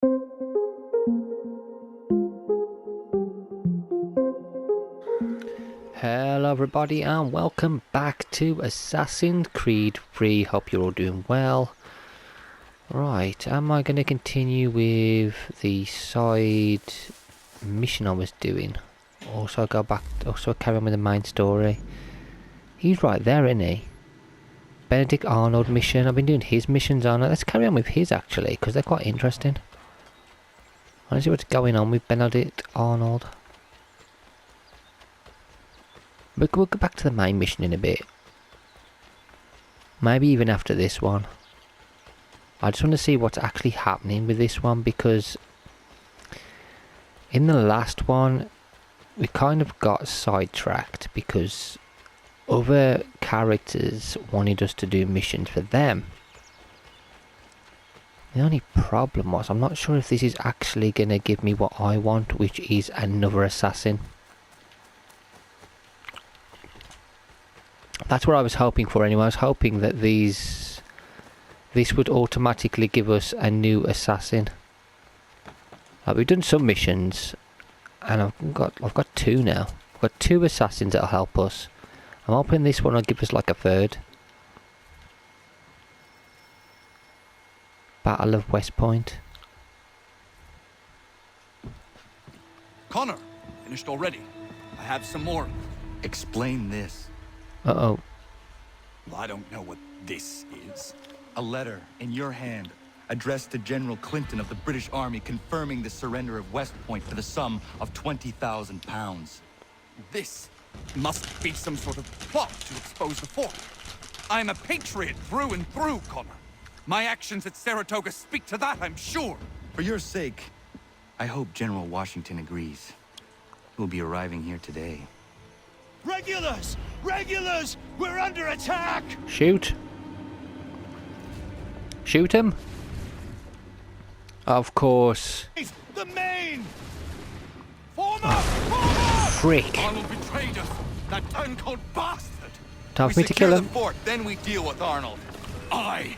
Hello everybody and welcome back to Assassin's Creed 3. Hope you're all doing well. Right, am I going to continue with the side mission I was doing? Also carry on with the main story. He's right there, isn't he? Benedict Arnold mission. I've been doing his missions on it. Let's carry on with his actually, because they're quite interesting. I want to see what's going on with Benedict Arnold. We'll go back to the main mission in a bit. Maybe even after this one. I just want to see what's actually happening with this one, because in the last one we kind of got sidetracked because other characters wanted us to do missions for them. The only problem was I'm not sure if this is actually going to give me what I want, which is another assassin. That's what I was hoping for anyway. I was hoping that this would automatically give us a new assassin. We've done some missions, and I've got two now. I've got two assassins that'll help us. I'm hoping this one will give us like a third. Battle of West Point. Connor, finished already. I have some more. Explain this. Uh-oh. Well, I don't know what this is. A letter in your hand, addressed to General Clinton of the British Army, confirming the surrender of West Point for the sum of 20,000 pounds. This must be some sort of plot to expose the fort. I'm a patriot through and through, Connor. My actions at Saratoga speak to that, I'm sure. For your sake, I hope General Washington agrees. He'll be arriving here today. Regulars! Regulars! We're under attack! Shoot. Shoot him. Of course. The main! Form up! Form up! Frick. Arnold betrayed us! That turncoat bastard! Time for me to kill him. We secure the fort, then we deal with Arnold. Aye!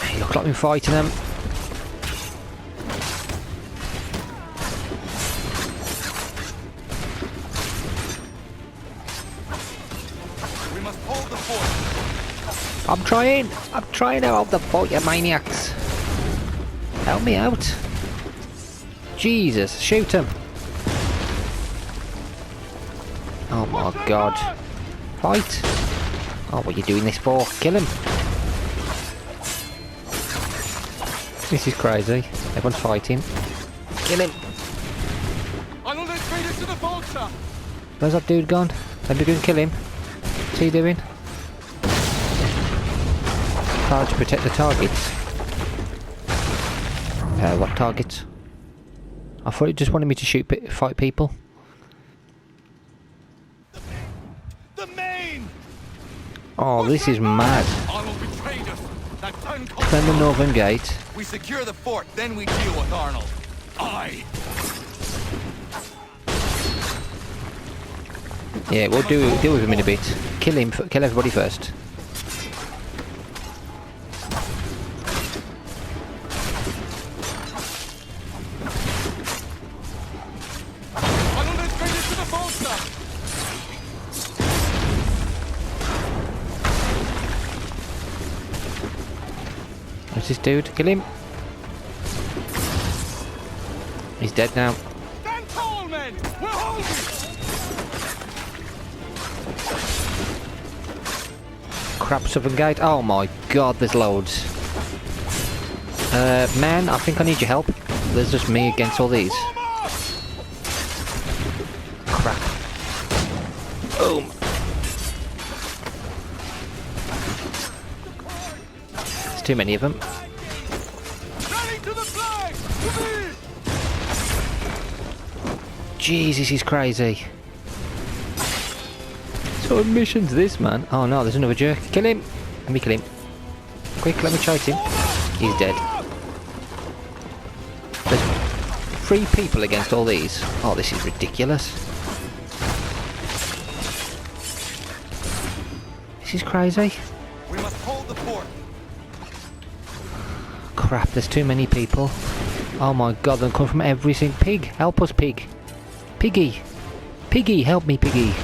Hey, look like we're fighting them. We must hold the fort. I'm trying to hold the fort, you maniacs. Help me out. Jesus, shoot him. Oh my god. Fight. Oh, what are you doing this for? Kill him. This is crazy. Everyone's fighting. Kill him. Arnold has made it to the vulture! Where's that dude gone? Let me go and kill him. What's he doing? Charge to protect the targets. What targets? I thought it just wanted me to fight people. The main! Oh, this is mad. Arnold betrayed us! That turncoat Defend the northern gate. We secure the fort, then we deal with Arnold. Aye! Yeah, we'll deal with him in a bit. Kill everybody first. Arnold has made it to the vulture! Where's this dude? Kill him. He's dead now. Stand tall, men! We're holding! Crap, southern gate. Oh my god, there's loads. Man, I think I need your help. There's just me against all these. Crap. Boom. There's too many of them. Rally to the flag! Jesus, he's crazy. What sort of mission's this, man? Oh no, there's another jerk. Kill him! Let me kill him. Quick, let me chase him. He's dead. There's 3 people against all these. Oh, this is ridiculous. This is crazy. We must hold the fort. Crap, there's too many people. Oh my god, they're coming from every single... Pig, help us, pig. Piggy. Piggy, help me, piggy.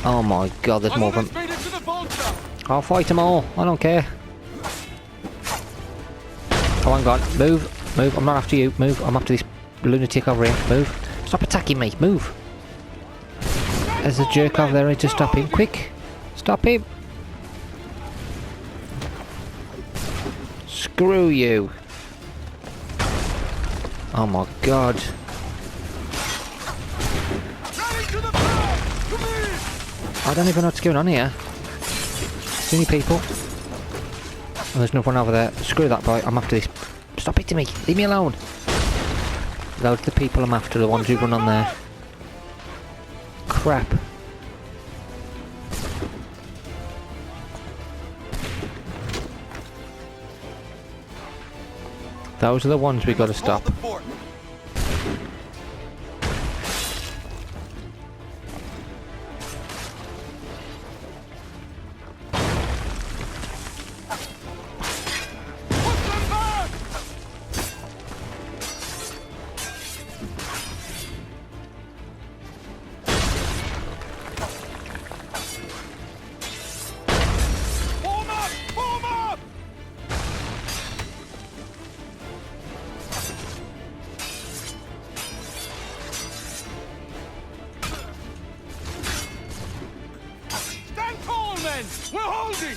Oh my god, there's more of them. I'll fight them all, I don't care. Oh, hang on, move. Move, I'm not after you, move. I'm after this lunatic over here, move. Stop attacking me, move. There's a jerk over there, I need to stop him, quick. Stop him. Screw you. Oh my god. I don't even know what's going on here. Too many people. Oh, there's another one over there. Screw that boy, I'm after this. Stop hitting me, leave me alone. Those are the people I'm after, the ones who run on there. Crap. Those are the ones we gotta stop. We're holding!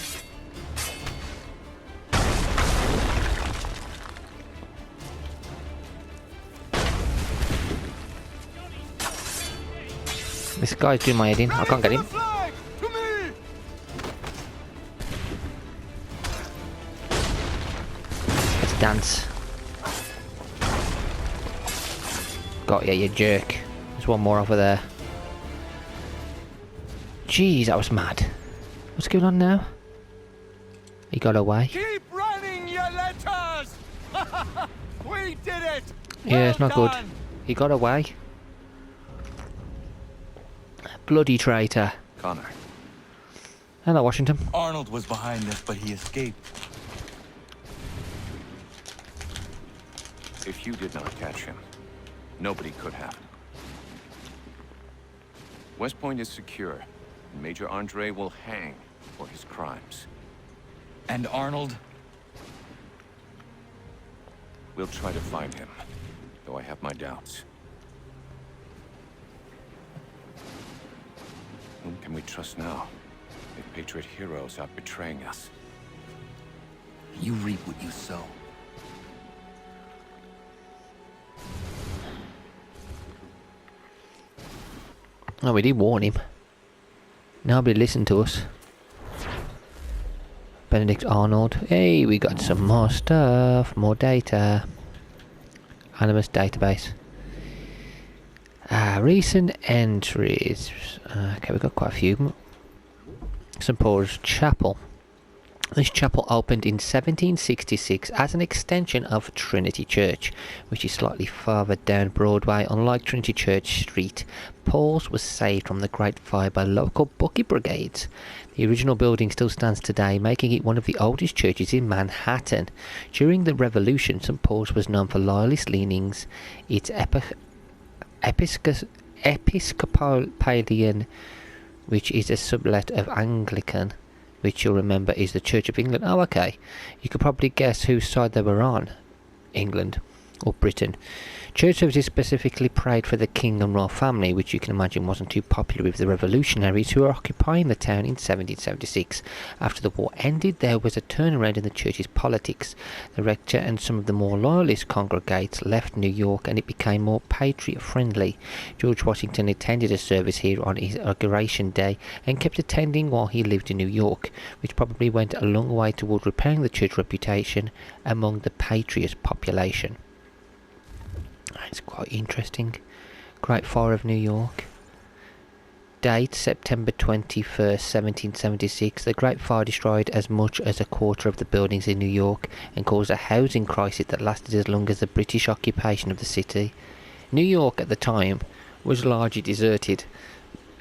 This guy's doing my head in. I can't get him. Let's dance. Got ya, you jerk. There's one more over there. Jeez, that was mad. What's going on now? He got away. Keep running, you letters! We did it! Yeah, it's not good. He got away. Bloody traitor. Connor. Hello, Washington. Arnold was behind this, but he escaped. If you did not catch him, nobody could have. West Point is secure, and Major Andre will hang for his crimes. And Arnold? We'll try to find him, though I have my doubts. Whom can we trust now? If Patriot heroes are betraying us. You reap what you sow. Oh, we did warn him. Nobody listened to us. Benedict Arnold. Hey, we got some more stuff. More data. Animus database. Recent entries. Okay, we've got quite a few. St. Paul's Chapel. This chapel opened in 1766 as an extension of Trinity Church, which is slightly farther down Broadway. Unlike Trinity Church Street, Paul's was saved from the Great Fire by local bucket brigades. The original building still stands today, making it one of the oldest churches in Manhattan. During the Revolution, St. Paul's was known for loyalist leanings. Its Episcopalian, which is a sublet of Anglican, which you'll remember is the Church of England. Oh, okay. You could probably guess whose side they were on. England or Britain. Church services specifically prayed for the king and royal family, which you can imagine wasn't too popular with the revolutionaries who were occupying the town in 1776. After the war ended, there was a turnaround in the church's politics. The rector and some of the more loyalist congregates left New York and it became more patriot-friendly. George Washington attended a service here on his inauguration day and kept attending while he lived in New York, which probably went a long way toward repairing the church's reputation among the patriot population. It's quite interesting. Great Fire of New York. Date September 21st, 1776. The Great Fire destroyed as much as a quarter of the buildings in New York and caused a housing crisis that lasted as long as the British occupation of the city. New York at the time was largely deserted.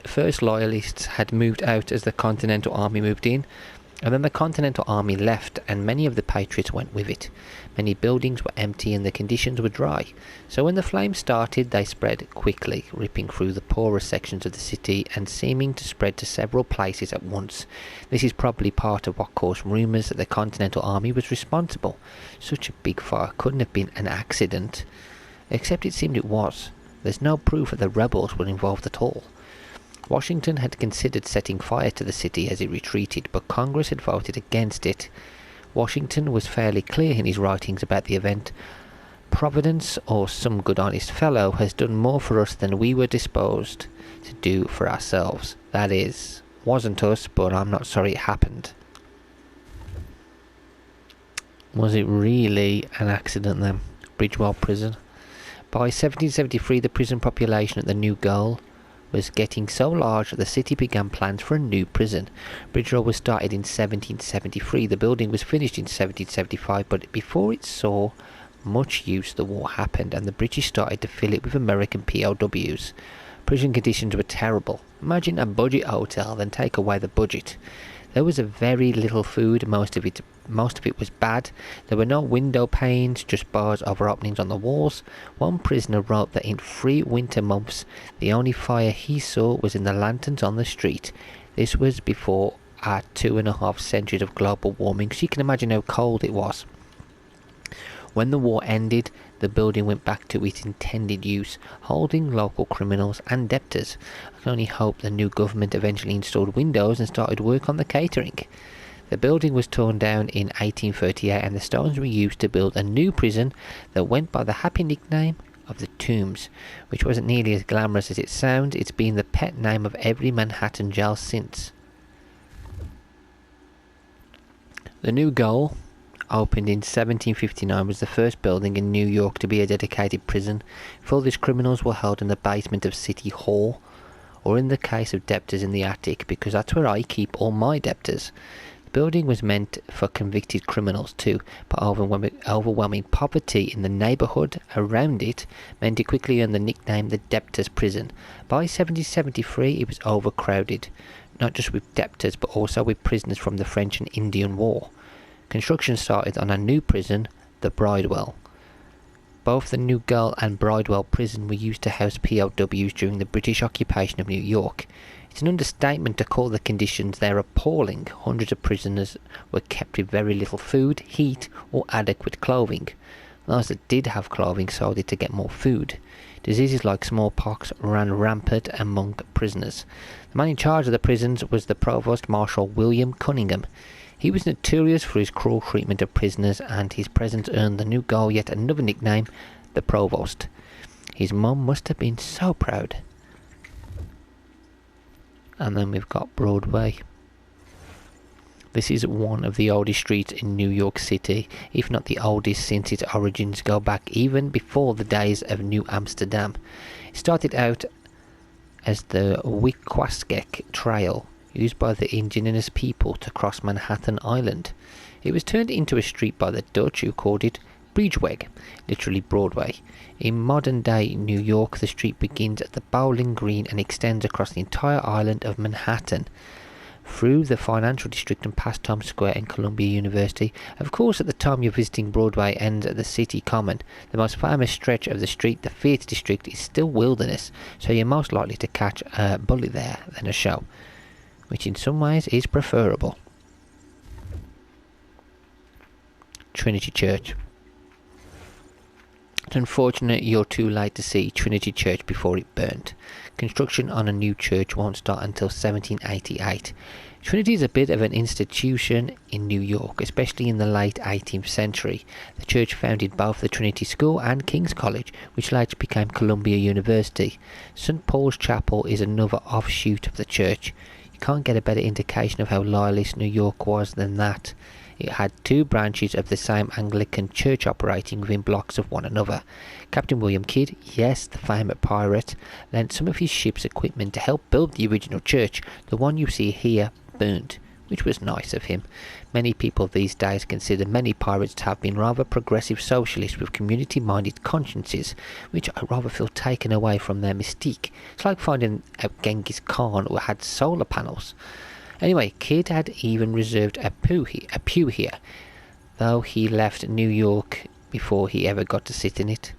first Loyalists had moved out as the Continental Army moved in, and then the Continental Army left and many of the Patriots went with it. Many buildings were empty and the conditions were dry, so when the flames started they spread quickly, ripping through the poorer sections of the city and seeming to spread to several places at once. This is probably part of what caused rumours that the Continental Army was responsible. Such a big fire couldn't have been an accident, except it seemed it was. There's no proof that the rebels were involved at all. Washington had considered setting fire to the city as it retreated, but Congress had voted against it. Washington was fairly clear in his writings about the event. Providence, or some good honest fellow, has done more for us than we were disposed to do for ourselves. That is, wasn't us, but I'm not sorry it happened. Was it really an accident then? Bridgewell Prison. By 1773 the prison population at the new goal was getting so large that the city began plans for a new prison. Bridgewell was started in 1773. The building was finished in 1775, but before it saw much use the war happened and the British started to fill it with American POWs. Prison conditions were terrible. Imagine a budget hotel, then take away the budget. There was a very little food, most of it was bad. There were no window panes, just bars over openings on the walls. One prisoner wrote that in 3 winter months the only fire he saw was in the lanterns on the street. This was before our 2.5 centuries of global warming, so you can imagine how cold it was. When the war ended, the building went back to its intended use, holding local criminals and debtors. I can only hope the new government eventually installed windows and started work on the catering. The building was torn down in 1838 and the stones were used to build a new prison that went by the happy nickname of the Tombs, which wasn't nearly as glamorous as it sounds. It's been the pet name of every Manhattan jail since. The new goal, opened in 1759, was the first building in New York to be a dedicated prison. Full-list criminals were held in the basement of City Hall, or in the case of debtors in the attic, because that's where I keep all my debtors. The building was meant for convicted criminals too, but overwhelming poverty in the neighbourhood around it meant it quickly earned the nickname the Debtors' Prison. By 1773 it was overcrowded, not just with debtors but also with prisoners from the French and Indian War. Construction started on a new prison, the Bridewell. Both the New Girl and Bridewell prison were used to house POWs during the British occupation of New York. It's an understatement to call the conditions there appalling. Hundreds of prisoners were kept with very little food, heat, or adequate clothing. Those that did have clothing sold it to get more food. Diseases like smallpox ran rampant among prisoners. The man in charge of the prisons was the Provost Marshal William Cunningham. He was notorious for his cruel treatment of prisoners, and his presence earned the new goal yet another nickname, the Provost. His mum must have been so proud. And then we've got Broadway. This is one of the oldest streets in New York City, if not the oldest, since its origins go back even before the days of New Amsterdam. It started out as the Wickwaskeck Trail, used by the indigenous people to cross Manhattan Island. It was turned into a street by the Dutch, who called it Bridgeweg, literally Broadway. In modern day New York, the street begins at the Bowling Green and extends across the entire island of Manhattan, through the financial district and past Times Square and Columbia University. Of course, at the time you're visiting Broadway ends at the City Common. The most famous stretch of the street, the Theatre District, is still wilderness, so you're most likely to catch a bully there than a show, which in some ways is preferable. Trinity Church. It's unfortunate you're too late to see Trinity Church before it burnt. Construction on a new church won't start until 1788. Trinity is a bit of an institution in New York, especially in the late 18th century. The church founded both the Trinity School and King's College, which later became Columbia University. St. Paul's Chapel is another offshoot of the church. You can't get a better indication of how loyalist New York was than that. It had 2 branches of the same Anglican church operating within blocks of one another. Captain William Kidd, yes, the famous pirate, lent some of his ship's equipment to help build the original church. The one you see here burned which was nice of him. Many people these days consider many pirates to have been rather progressive socialists with community-minded consciences, which I rather feel taken away from their mystique. It's like finding a Genghis Khan who had solar panels. Anyway, Kidd had even reserved a pew here, though he left New York before he ever got to sit in it.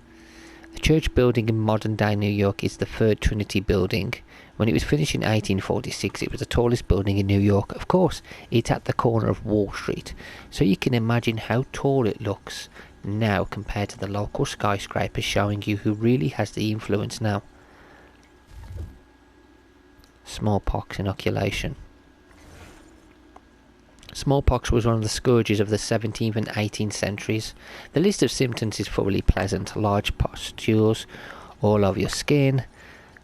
The church building in modern-day New York is the Third Trinity Building. When it was finished in 1846, it was the tallest building in New York. Of course, it's at the corner of Wall Street, so you can imagine how tall it looks now compared to the local skyscrapers, showing you who really has the influence now. Smallpox inoculation. Smallpox was one of the scourges of the 17th and 18th centuries. The list of symptoms is thoroughly pleasant. Large pustules all over your skin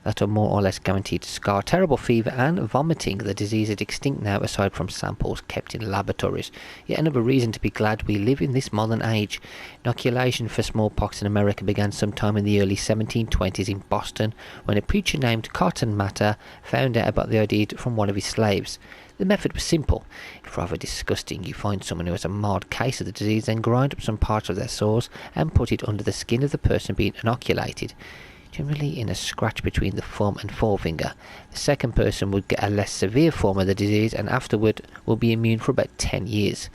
that are more or less guaranteed to scar, terrible fever and vomiting. The disease is extinct now aside from samples kept in laboratories. Yet another reason to be glad we live in this modern age. Inoculation for smallpox in America began sometime in the early 1720s in Boston, when a preacher named Cotton Mather found out about the idea from one of his slaves. The method was simple. It's rather disgusting. You find someone who has a mild case of the disease, then grind up some parts of their sores and put it under the skin of the person being inoculated, generally in a scratch between the thumb and forefinger. The second person would get a less severe form of the disease and afterward will be immune for about 10 years.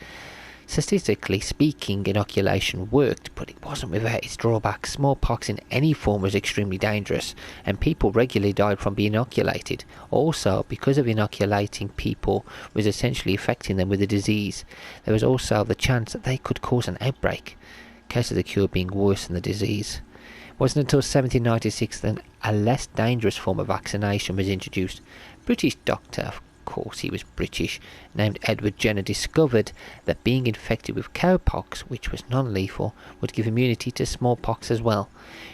Statistically speaking, inoculation worked, but it wasn't without its drawbacks. Smallpox in any form was extremely dangerous, and people regularly died from being inoculated. Also, because of inoculating people was essentially affecting them with the disease, there was also the chance that they could cause an outbreak, in case of the cure being worse than the disease. It wasn't until 1796 that a less dangerous form of vaccination was introduced. British doctor, of course he was British, named Edward Jenner, discovered that being infected with cowpox, which was non-lethal, would give immunity to smallpox as well.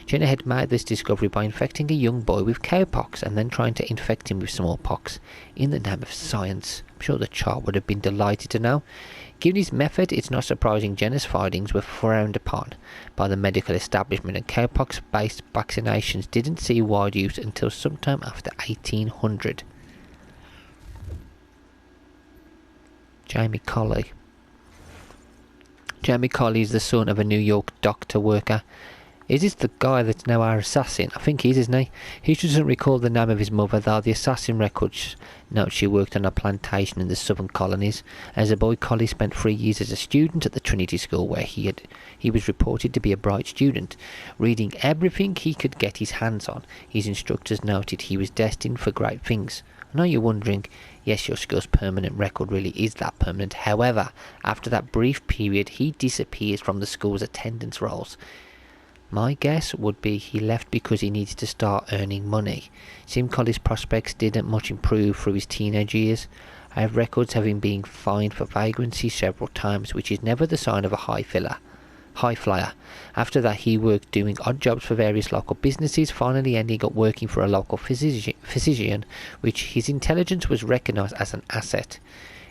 Jenner had made this discovery by infecting a young boy with cowpox and then trying to infect him with smallpox in the name of science. I'm sure the child would have been delighted to know. Given his method, it's not surprising Jenner's findings were frowned upon by the medical establishment, and cowpox-based vaccinations didn't see wide use until sometime after 1800. Jamie Colley. Jamie Colley is the son of a New York doctor worker. Is this the guy that's now our assassin? I think he is, isn't he? He doesn't recall the name of his mother, though the assassin records note she worked on a plantation in the southern colonies. As a boy, Colley spent 3 years as a student at the Trinity School, where he was reported to be a bright student, reading everything he could get his hands on. His instructors noted he was destined for great things. I know you're wondering, yes, your school's permanent record really is that permanent. However, after that brief period, he disappears from the school's attendance rolls. My guess would be he left because he needed to start earning money. Sim Colley's prospects didn't much improve through his teenage years. I have records of him being fined for vagrancy several times, which is never the sign of a high flyer. After that, he worked doing odd jobs for various local businesses, finally ending up working for a local physician, which his intelligence was recognised as an asset.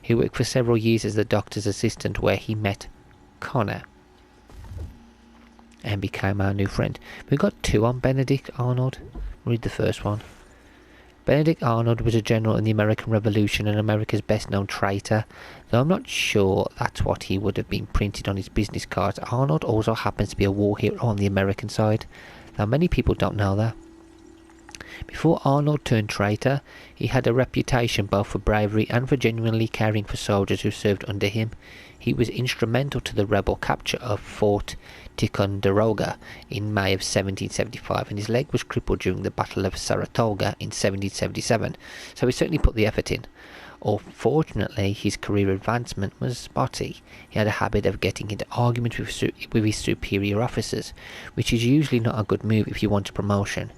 He worked for several years as the doctor's assistant, where he met Connor and became our new friend. We've got two on Benedict Arnold. Read the first one. Benedict Arnold was a general in the American Revolution and America's best-known traitor, though I'm not sure that's what he would have been printed on his business cards. Arnold also happens to be a war hero on the American side, though many people don't know that. Before Arnold turned traitor, he had a reputation both for bravery and for genuinely caring for soldiers who served under him. He was instrumental to the rebel capture of Fort Ticonderoga in May of 1775, and his leg was crippled during the Battle of Saratoga in 1777, so he certainly put the effort in. Unfortunately, his career advancement was spotty. He had a habit of getting into arguments with his superior officers, which is usually not a good move if you want a promotion.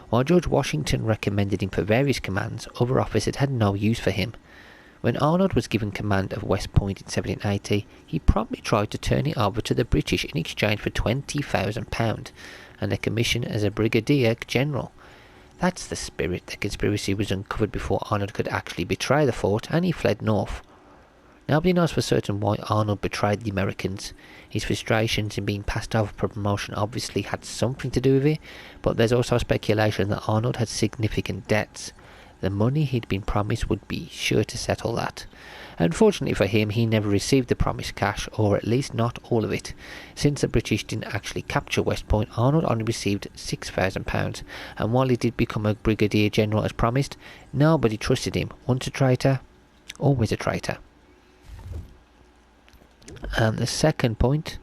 While George Washington recommended him for various commands, other officers had no use for him. When Arnold was given command of West Point in 1780, he promptly tried to turn it over to the British in exchange for £20,000 and a commission as a brigadier general. That's the spirit. The conspiracy was uncovered before Arnold could actually betray the fort, and he fled north. Nobody knows for certain why Arnold betrayed the Americans. His frustrations in being passed over for promotion obviously had something to do with it, but there's also speculation that Arnold had significant debts. The money he'd been promised would be sure to settle that. Unfortunately for him, he never received the promised cash, or at least not all of it. Since the British didn't actually capture West Point, Arnold only received £6,000, and while he did become a brigadier general as promised, nobody trusted him. Once a traitor, always a traitor. And the second point,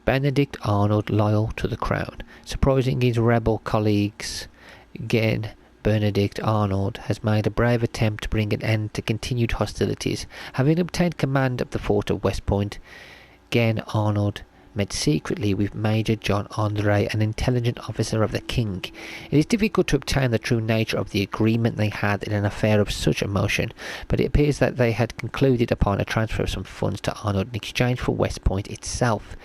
Benedict Arnold loyal to the crown. Surprising his rebel colleagues, again, Benedict Arnold has made a brave attempt to bring an end to continued hostilities. Having obtained command of the fort of West Point, again Arnold met secretly with Major John Andre, an intelligent officer of the king. It is difficult to obtain the true nature of the agreement they had in an affair of such emotion, but it appears that they had concluded upon a transfer of some funds to Arnold in exchange for West Point itself.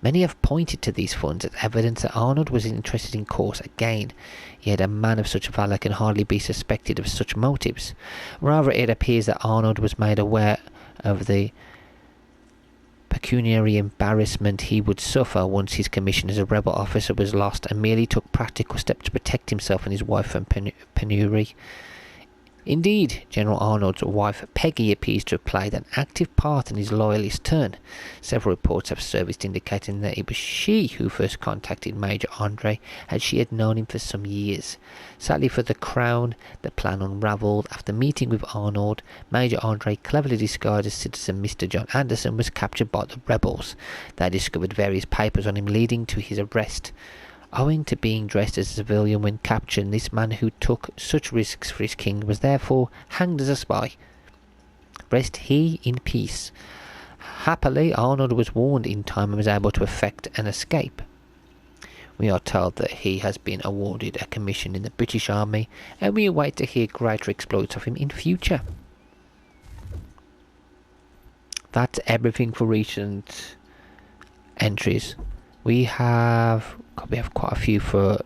Many have pointed to these funds as evidence that Arnold was interested in course again, yet a man of such valour can hardly be suspected of such motives. Rather, it appears that Arnold was made aware of the pecuniary embarrassment he would suffer once his commission as a rebel officer was lost, and merely took practical steps to protect himself and his wife from penury. Indeed, General Arnold's wife Peggy appears to have played an active part in his loyalist turn. Several reports have surfaced indicating that it was she who first contacted Major Andre, as she had known him for some years. Sadly for the crown, the plan unravelled. After meeting with Arnold, Major Andre, cleverly disguised as citizen Mr. John Anderson, was captured by the rebels. They discovered various papers on him leading to his arrest. Owing to being dressed as a civilian when captured, this man who took such risks for his king was therefore hanged as a spy. Rest he in peace. Happily, Arnold was warned in time and was able to effect an escape. We are told that he has been awarded a commission in the British Army, and we await to hear greater exploits of him in future. That's everything for recent entries. We have quite a few for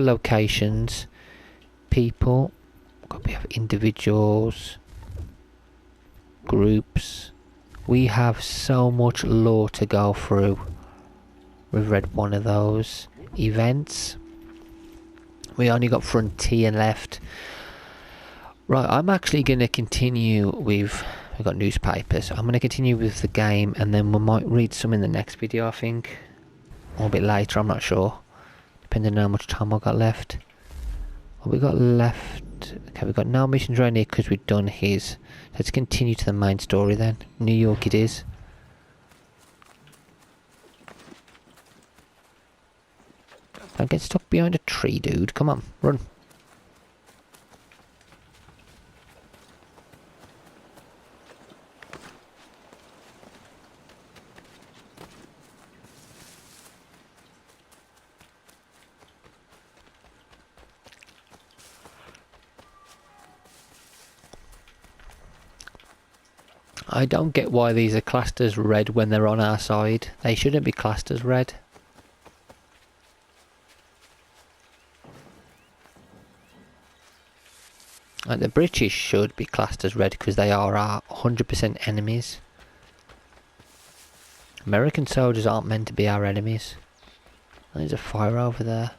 locations, people. We have individuals, groups. We have so much lore to go through. We've read one of those. Events. We only got Frontier left. Right, I'm actually going to continue with... We've got newspapers. I'm going to continue with the game, and then we might read some in the next video, I think. Or a bit later, I'm not sure. Depending on how much time I've got left. What we got left... Okay, we've got no missions right here because we've done his. Let's continue to the main story then. New York it is. Don't get stuck behind a tree, dude. Come on, run. I don't get why these are classed as red when they're on our side. They shouldn't be classed as red. Like the British should be classed as red because they are our 100% enemies. American soldiers aren't meant to be our enemies. There's a fire over there.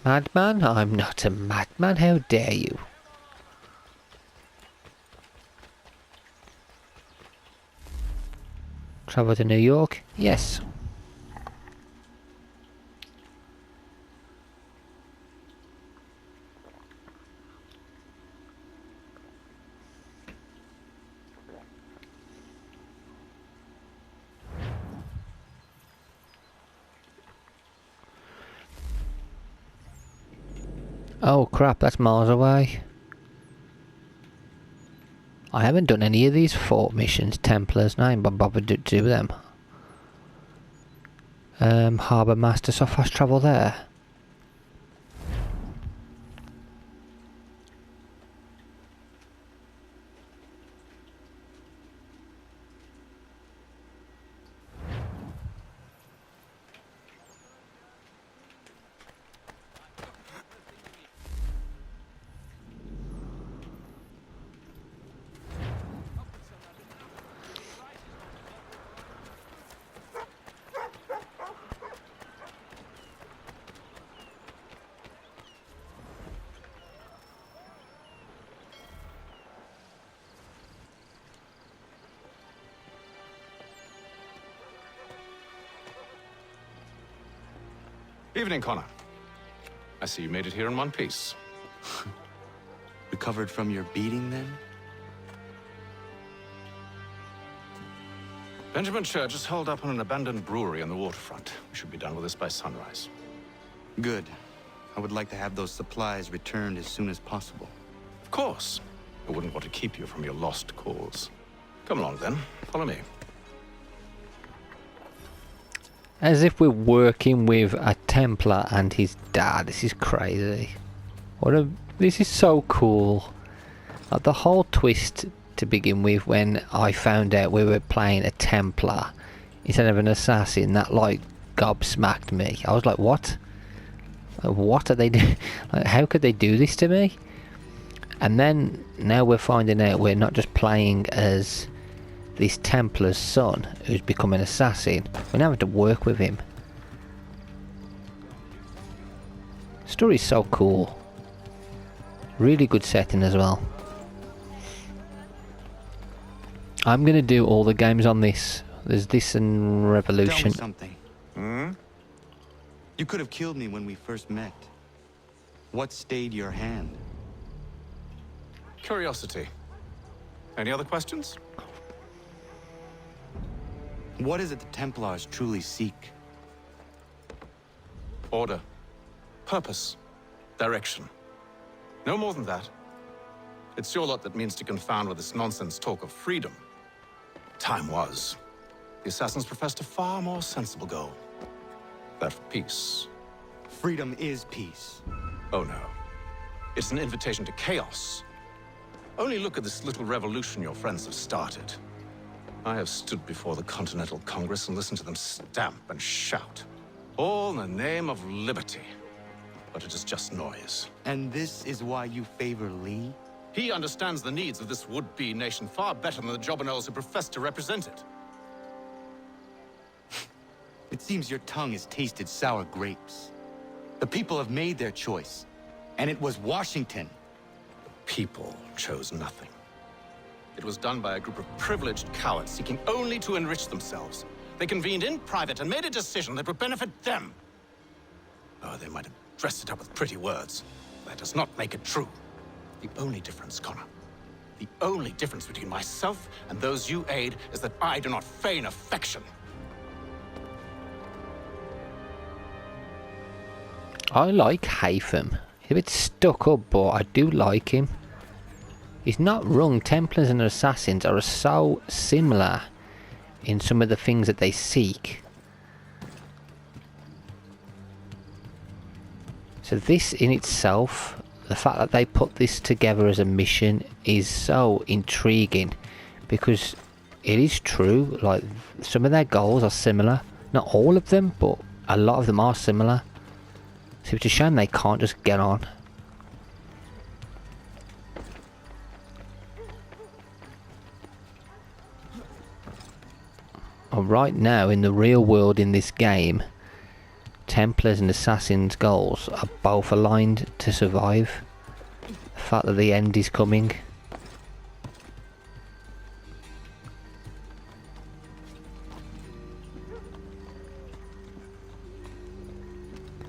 Madman? I'm not a madman, how dare you? Travel to New York? Yes. Oh crap, that's miles away. I haven't done any of these fort missions, Templars, and I ain't bothered to do them. Harbour Master, so fast travel there. Evening, Connor. I see you made it here in one piece. Recovered from your beating, then? Benjamin Church is holed up on an abandoned brewery on the waterfront. We should be done with this by sunrise. Good. I would like to have those supplies returned as soon as possible. Of course. I wouldn't want to keep you from your lost cause. Come along, then. Follow me. As if we're working with a Templar and his dad. This is crazy. This is so cool. Like the whole twist to begin with, when I found out we were playing a Templar instead of an assassin, that like gobsmacked me. I was like, what? What are they doing? Like, how could they do this to me? And then now we're finding out we're not just playing as this Templar's son who's become an assassin. We're now having to work with him. Story's so cool. Really good setting as well. I'm gonna do all the games on this. There's this and Revolution. Tell me something. You could have killed me when we first met. What stayed your hand? Curiosity. Any other questions? What is it the Templars truly seek? Order. Purpose. Direction. No more than that. It's your lot that means to confound with this nonsense talk of freedom. Time was. The Assassins professed a far more sensible goal. That of peace. Freedom is peace. Oh no. It's an invitation to chaos. Only look at this little revolution your friends have started. I have stood before the Continental Congress and listened to them stamp and shout. All in the name of liberty. But it is just noise. And this is why you favor Lee? He understands the needs of this would-be nation far better than the jobberknolls who profess to represent it. It seems your tongue has tasted sour grapes. The people have made their choice, and it was Washington. People chose nothing. It was done by a group of privileged cowards seeking only to enrich themselves. They convened in private and made a decision that would benefit them. Oh, they might have dressed it up with pretty words. That does not make it true. The only difference, Connor, the only difference between myself and those you aid is that I do not feign affection. I like Haytham. He's a bit stuck up, but I do like him. He's not wrong. Templars and Assassins are so similar in some of the things that they seek. So this in itself, the fact that they put this together as a mission is so intriguing, because it is true, like some of their goals are similar. Not all of them, but a lot of them are similar. So it's a shame they can't just get on. Right now, in the real world in this game, Templars and Assassins' goals are both aligned to survive. The fact that the end is coming.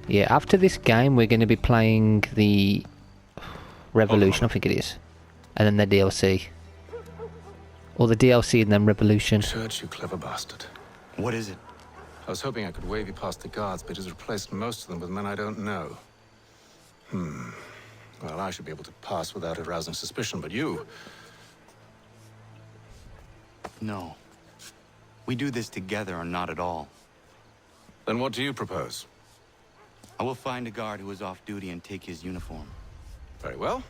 Yeah, after this game we're going to be playing the Revolution, I think it is. And then the DLC. Or the DLC and then Revolution. Church, you clever bastard. What is it? I was hoping I could wave you past the guards, but he's replaced most of them with men I don't know. Well, I should be able to pass without arousing suspicion, but you... No. We do this together or not at all. Then what do you propose? I will find a guard who is off duty and take his uniform. Very well.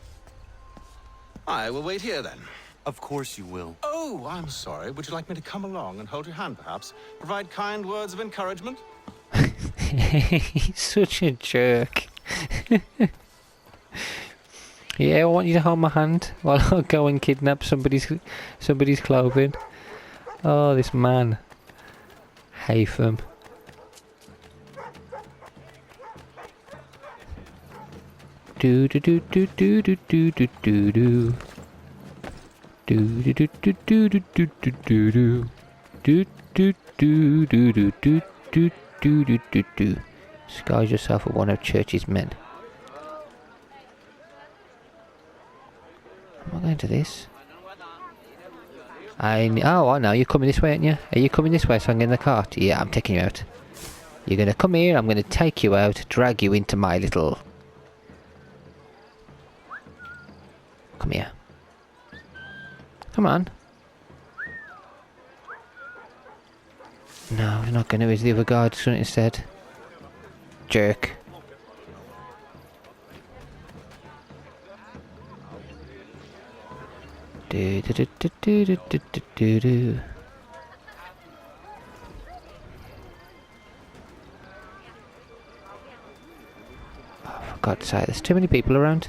I will wait here then. Of course you will. Oh, I'm sorry. Would you like me to come along and hold your hand, perhaps? Provide kind words of encouragement? He's such a jerk. Yeah, I want you to hold my hand while I go and kidnap somebody's clothing. Oh, this man. Haytham. Do do do do do do do do do do. Do do do do do do do do do do do do do do do do do do do do. Disguise yourself as one of Church's men. Am I going to this? Oh, I know. You're coming this way, aren't you? Are you coming this way so I can get in the cart? Yeah, I'm taking you out. You're going to come here. I'm going to take you out. Drag you into my little... Come here. Come on. No, you're not going to. Is the other guy doing it instead? Jerk. Do do do do do do do do do. Oh, for God's sake, there's too many people around.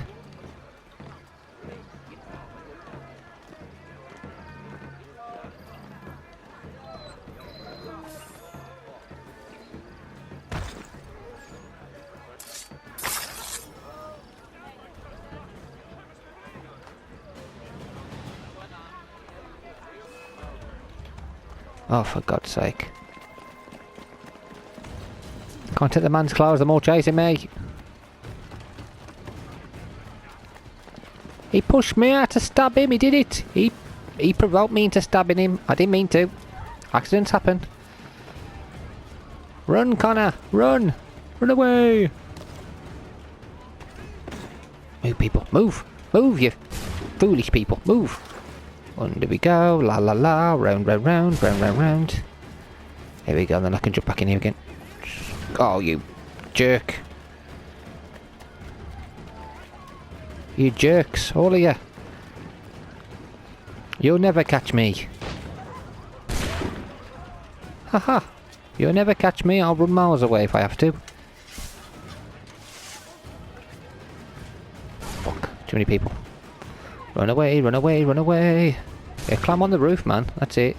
Oh, for God's sake. Can't take the man's clothes, they're all chasing me. He pushed me out to stab him, he did it. He provoked me into stabbing him. I didn't mean to. Accidents happen. Run, Connor, run! Run away! Move, people, move! Move, you foolish people, move! Under we go, la la la, round, round, round, round, round, round. There we go, then I can jump back in here again. Oh, you jerk. You jerks, all of you. You'll never catch me. Haha. You'll never catch me, I'll run miles away if I have to. Fuck, too many people. Run away, run away, run away. Yeah, climb on the roof, man. That's it.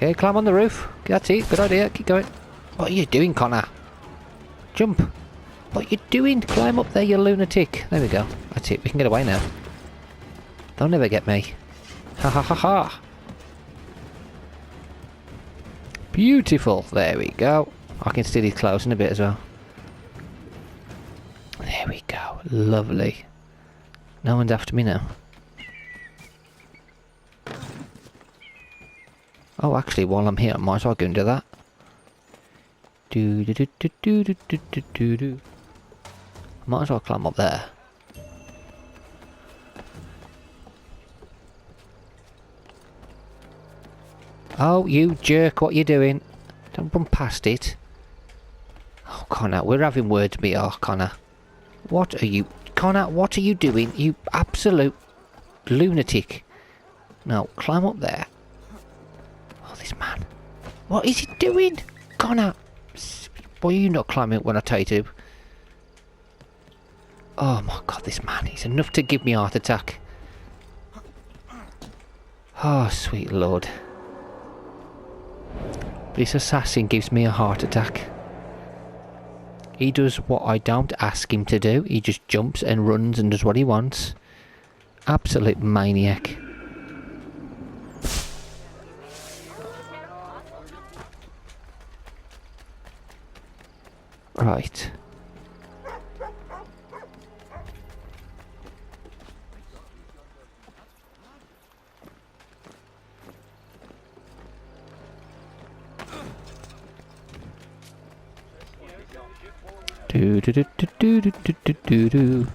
Yeah, climb on the roof. That's it. Good idea. Keep going. What are you doing, Connor? Jump. What are you doing? Climb up there, you lunatic. There we go. That's it. We can get away now. They'll never get me. Ha ha ha ha. Beautiful. There we go. I can steal his clothes in a bit as well. There we go. Lovely. No one's after me now. Oh, actually, while I'm here, I might as well go and do that. Do do do do do do do do do do. Might as well climb up there. Oh, you jerk! What you doing? Don't run past it. Oh, Connor, we're having words, we are, Connor. What are you... Connor, what are you doing? You absolute lunatic. Now, climb up there. Oh, this man. What is he doing? Connor! Why are you not climbing up when I tell you to? Oh my God, this man. He's enough to give me a heart attack. Oh, sweet Lord. This assassin gives me a heart attack. He does what I don't ask him to do. He just jumps and runs and does what he wants. Absolute maniac. Right. Do do do do do do do do do.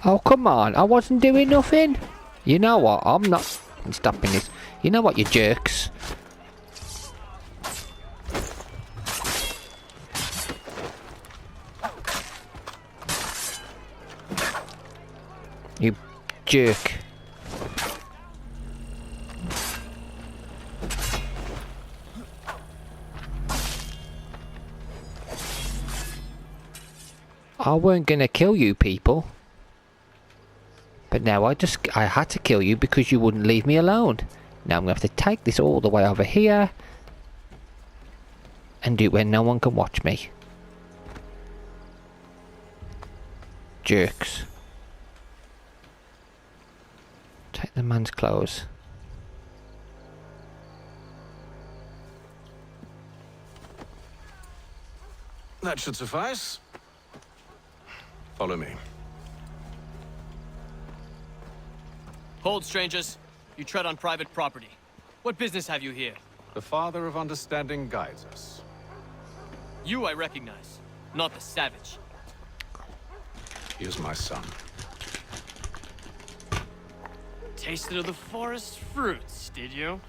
Oh, come on. I wasn't doing nothing. You know what? I'm not stopping this. You know what, you jerks? You jerk. I weren't gonna kill you people. But now I had to kill you because you wouldn't leave me alone. Now I'm gonna have to take this all the way over here and do it when no one can watch me. Jerks. Take the man's clothes. That should suffice. Follow me. Hold, strangers. You tread on private property. What business have you here? The Father of Understanding guides us. You I recognize, not the savage. He is my son. Tasted of the forest fruits, did you?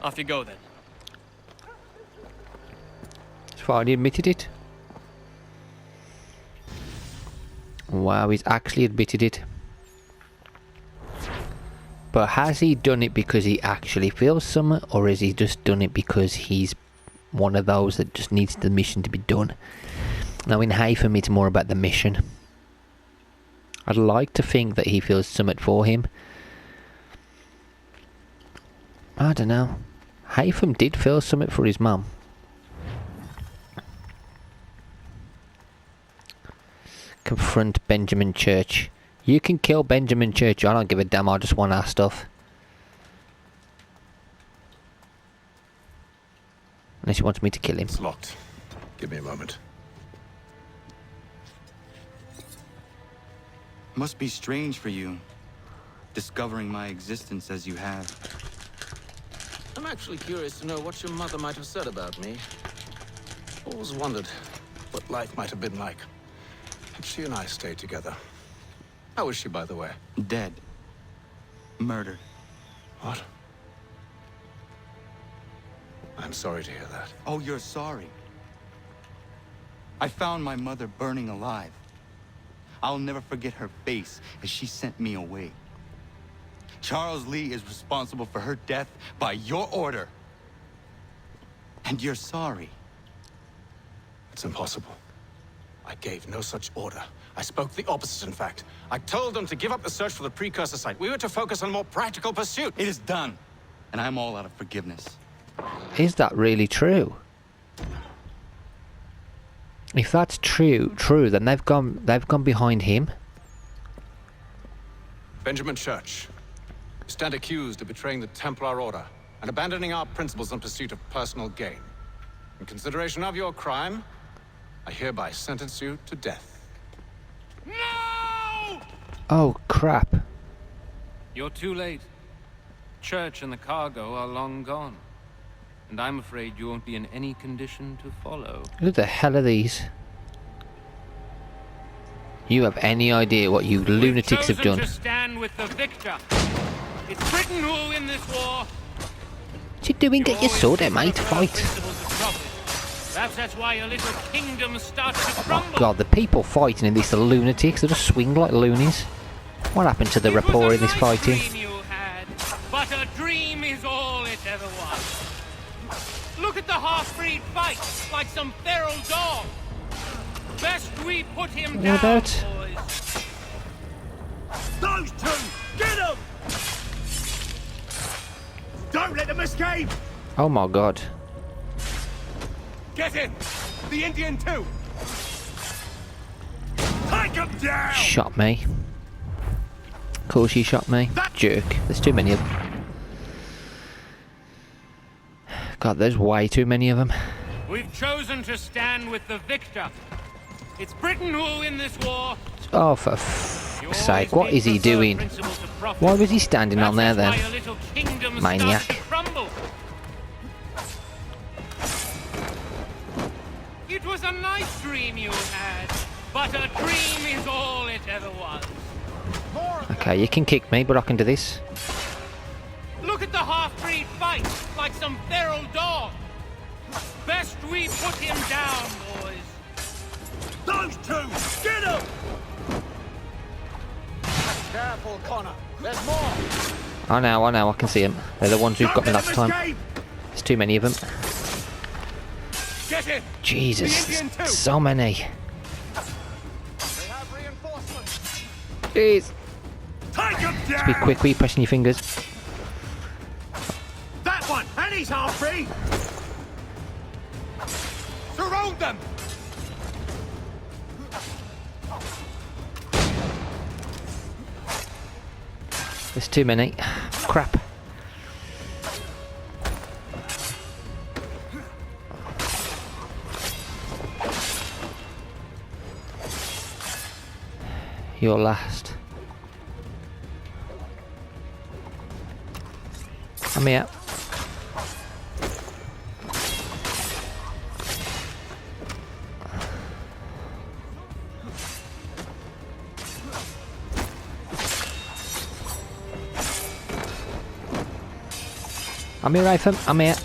Off you go, then. He's finally admitted it. Wow, he's actually admitted it. But has he done it because he actually feels something, or has he just done it because he's one of those that just needs the mission to be done? Now in Haytham it's more about the mission. I'd like to think that he feels something for him. I don't know. Haytham did feel something for his mum. Confront Benjamin Church. You can kill Benjamin Church. I don't give a damn. I just want our stuff. Unless he wants me to kill him. It's locked. Give me a moment. Must be strange for you, discovering my existence as you have. I'm actually curious to know what your mother might have said about me. Always wondered what life might have been like had she and I stayed together. How is she, by the way? Dead. Murdered. What? I'm sorry to hear that. Oh, you're sorry. I found my mother burning alive. I'll never forget her face as she sent me away. Charles Lee is responsible for her death by your order. And you're sorry. It's impossible. I gave no such order. I spoke the opposite, in fact. I told them to give up the search for the precursor site. We were to focus on a more practical pursuit. It is done, and I'm all out of forgiveness. Is that really true? If that's true, then they've gone behind him. Benjamin Church, you stand accused of betraying the Templar Order and abandoning our principles in pursuit of personal gain. In consideration of your crime, I hereby sentence you to death. No! Oh crap. You're too late. Church and the cargo are long gone. And I'm afraid you won't be in any condition to follow. Who the hell are these? You have any idea what you lunatics have done? To stand with the victor. It's Britain who will win this war. What you doing? Get your sword out, mate. Fight. Perhaps that's why your little kingdom starts to Oh crumble. god, the people fighting in this are lunatics. They just swing like loonies. What happened to the rapport in this fighting? Dream you had, but a dream is all it ever was. Look at the half-breed fight, like some feral dog. Best we put him down, about? boys. Those two! Get them! Don't let them escape! Oh my god. Get in! The Indian too! Take them down! Shot me. Of course he shot me. Jerk. There's too many of them. God, there's way too many of them. We've chosen to stand with the victor. It's Britain who will win this war. Oh, for fuck's sake, what is he doing? Why was he standing on there then? Maniac. It was a nice dream you had, but a dream is all it ever was. Okay, you can kick me, but I can do this. Look at the half-breed fight, like some feral dog. Best we put him down, boys. Those two! Get them! Careful, Connor. There's more. I know, I can see them. They're the ones who've got me last time. There's too many of them. Get in! Jesus, The Indian too. so many. They have reinforcements. Jeez. Take them down! Be quick, be pressing your fingers. That one! And he's half free! Surround them! There's too many. Crap. You're last. I'm here. I'm here, Ratham. I'm here.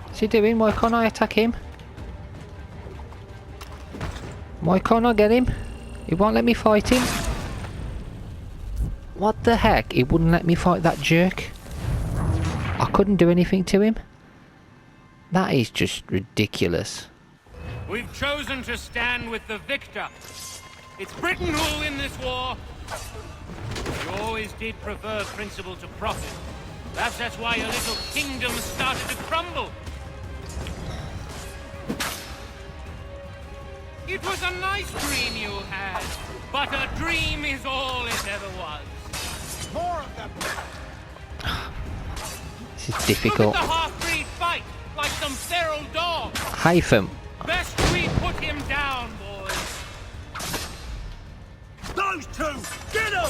What's he doing? Why can't I attack him? Why can't I get him? He won't let me fight him. What the heck? He wouldn't let me fight that jerk. I couldn't do anything to him. That is just ridiculous. We've chosen to stand with the victor. It's Britain who'll win this war. You always did prefer principle to profit. Perhaps that's why your little kingdom started to crumble. It was a nice dream you had, but a dream is all it ever was. More of them! This is difficult. Look at the half-breed fight, like some feral dog. Hyphen. Best we put him down, boys. Those two! Get them!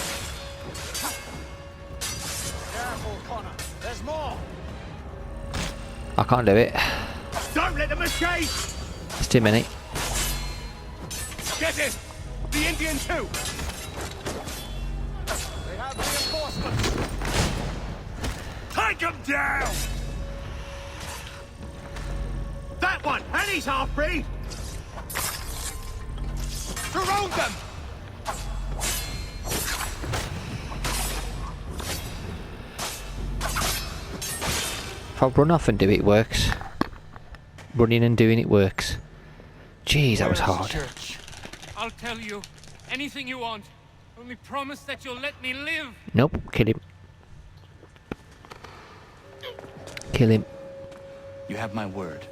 Careful, Connor. There's more! I can't do it. Don't let them escape! It's too many. Get it! The Indian too! They have reinforcements! Take them down! That one! And he's half-breed! Surround them! If I run off and do it, it works. Running and doing it works. Jeez, that was hard. I'll tell you anything you want. Only promise that you'll let me live. Nope, kill him. Kill him. You have my word.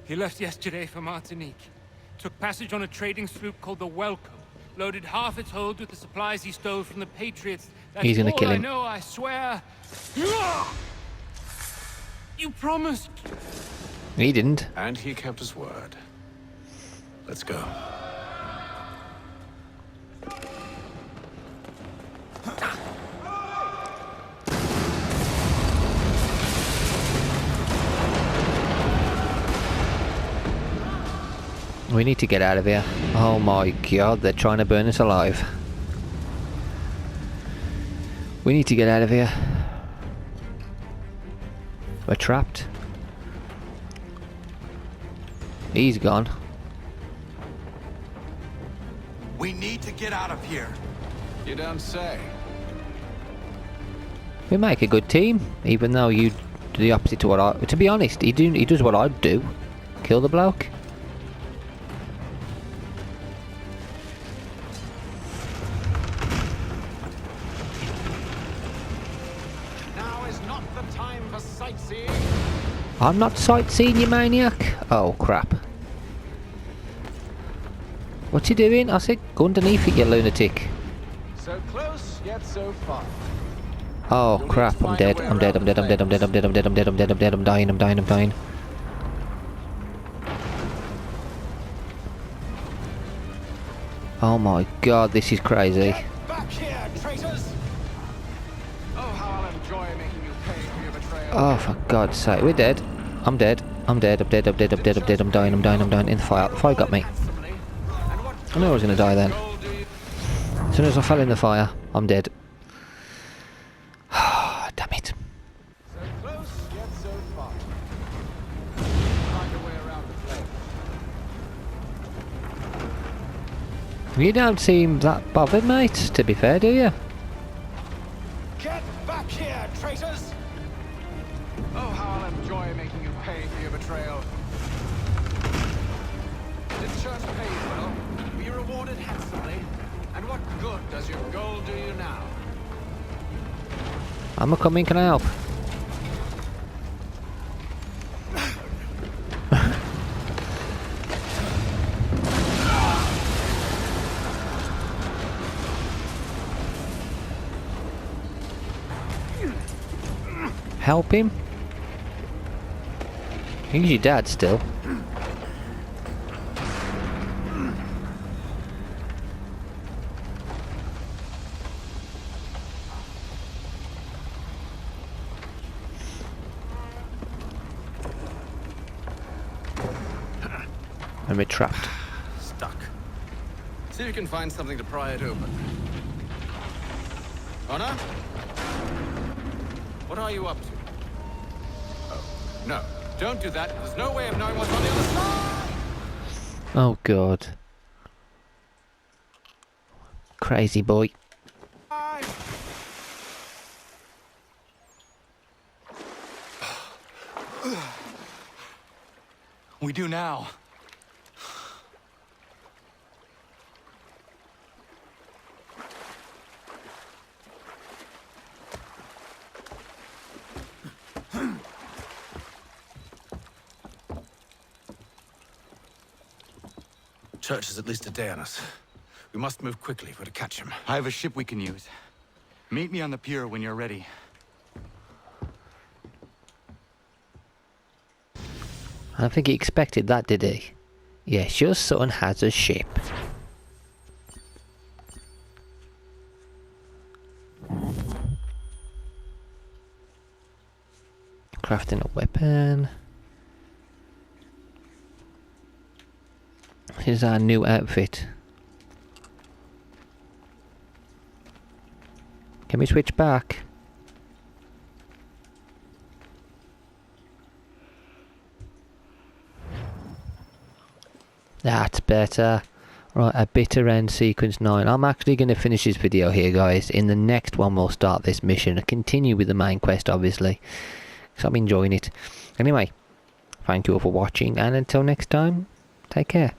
He left yesterday for Martinique. Took passage on a trading sloop called the Welcome. Loaded half its hold with the supplies he stole from the Patriots. That's He's gonna all kill him. I know, I swear. You promised. He didn't. And he kept his word. Let's go. We need to get out of here. Oh my god, they're trying to burn us alive. We need to get out of here. We're trapped. He's gone. We need to get out of here. You don't say. We make a good team, even though you do the opposite to what I... To be honest, he does what I'd do. Kill the bloke. Now is not the time for sightseeing. I'm not sightseeing, you maniac. Oh, crap. What's he doing? I said, go underneath it, you lunatic. So close, yet so far. Oh, crap, I'm dead. I'm dead, I'm dead, I'm dead, I'm dead, I'm dead, I'm dead, I'm dead, I'm dead, I'm dead, I'm dying, I'm dying, I'm dying. Oh my god, this is crazy. Back here, traitors! Oh, how I'll enjoy making you pay for your betrayal. Oh, for God's sake, we're dead. I'm dead. I'm dead, I'm dead, I'm dead, I'm dead, I'm dead, I'm dying, I'm dying, I'm dying. In the fire. The fire got me. I knew I was gonna die then. As soon as I fell in the fire, I'm dead. Damn it. So close, yet so far. Find a way around the flame. You don't seem that bothered, mate, to be fair, do you? Get back here, traitors! Oh, how I'll enjoy making you pay for your betrayal. Did Church pay you well? Were you rewarded handsomely? And what good does your gold do you now? I'm a coming, can I help? Help him? He's your dad still. And we're trapped. Stuck. See if you can find something to pry it open. Connor? What are you up to? Oh, no. Don't do that. There's no way of knowing what's on the other side! Oh god. Crazy boy. We do now. Church is at least a day on us. We must move quickly if we're to catch him. I have a ship we can use. Meet me on the pier when you're ready. I don't think he expected that, did he? Yes, your son has a ship. Crafting a weapon. Here's our new outfit. Can we switch back? That's better. Right, a bitter end sequence 9. I'm actually going to finish this video here, guys. In the next one we'll start this mission and continue with the main quest, obviously, because I'm enjoying it. Anyway, thank you all for watching, and until next time, take care.